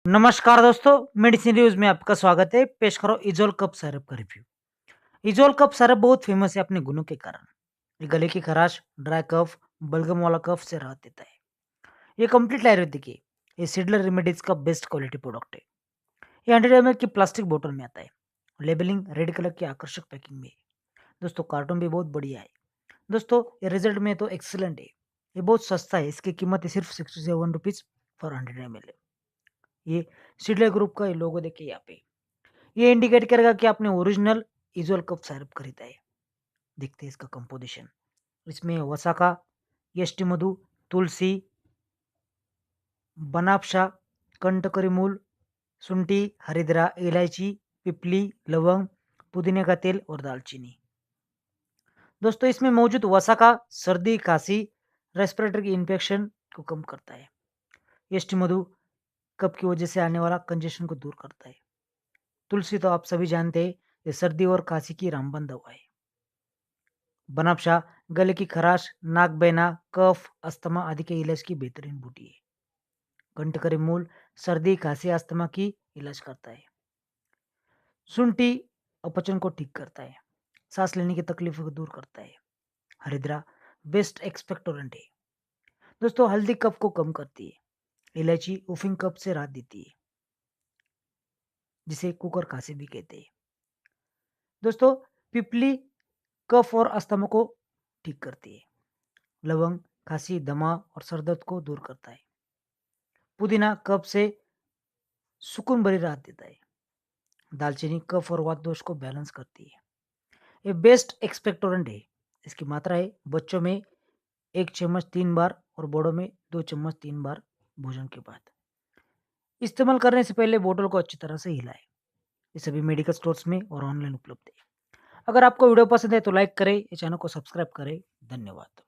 नमस्कार दोस्तों, medicine reviews में आपका स्वागत है। पेश करो इजोल कफ सिरप का रिव्यू। इजोल कफ सिरप बहुत फेमस है अपने गुणों के कारण। ये गले की खराश, ड्राई कफ, बलगम वाला कफ से राहत देता है। ये कंप्लीट आयुर्वेदिक है। ये सिडलर रेमेडीज का बेस्ट क्वालिटी प्रोडक्ट है। ये 100 ml की प्लास्टिक बोतल में आता है। लेबलिंग रेड कलर की आकर्षक पैकिंग में है। दोस्तों कार्टून भी बहुत बढ़िया है। दोस्तों ये रिजल्ट में तो एक्सीलेंट है। ये बहुत सस्ता है। इसकी कीमत है सिर्फ 67 रुपीज फॉर 100 ml। ये सिडलर ग्रुप का लोगो देखिए यहाँ पे। ये इंडिकेट करेगा कि आपने ओरिजिनल इजोल कप सिरप खरीदा है। देखते हैं इसका कंपोजिशन। इसमें वसाका, यष्टि मधु, तुलसी, बनापशा, कंटकरी मूल, शुंठी, हरिद्रा, इलायची, पिपली, लवंग, पुदीने का तेल और दालचीनी। दोस्तों इसमें मौजूद वसाका सर्दी, खांसी, रेस्पिरेटरी इन्फेक्शन को कम करता है। यष्टि मधु कफ की वजह से आने वाला कंजेशन को दूर करता है। तुलसी तो आप सभी जानते हैं, ये सर्दी और खांसी की रामबाण दवा है। बनापशा गले की खराश, नाक बहना, कफ, अस्थमा आदि के इलाज की बेहतरीन बूटी है। कंटकरी मूल सर्दी, खांसी, अस्थमा की इलाज करता है। शुंठी अपचन को ठीक करता है। सांस लेने की तकलीफ को दूर करता है। हरिद्रा बेस्ट एक्सपेक्टोरेंट है। दोस्तों हल्दी कफ को कम करती है। इलायची उफिंग कफ से राहत देती है, जिसे कुकर खांसी भी कहते हैं। दोस्तों पिपली कफ और अस्थमा को ठीक करती है। लवंग खांसी, दमा और सर दर्द को दूर करता है। पुदीना कफ से सुकून भरी राहत देता है। दालचीनी कफ और वात दोष को बैलेंस करती है। ये बेस्ट एक्सपेक्टोरेंट है। इसकी मात्रा है बच्चों में 1 चम्मच 3 बार और बड़ों में 2 चम्मच 3 बार भोजन के बाद। इस्तेमाल करने से पहले बोतल को अच्छी तरह से हिलाएं। ये सभी मेडिकल स्टोर्स में और ऑनलाइन उपलब्ध है। अगर आपको वीडियो पसंद है तो लाइक करें, ये चैनल को सब्सक्राइब करें। धन्यवाद।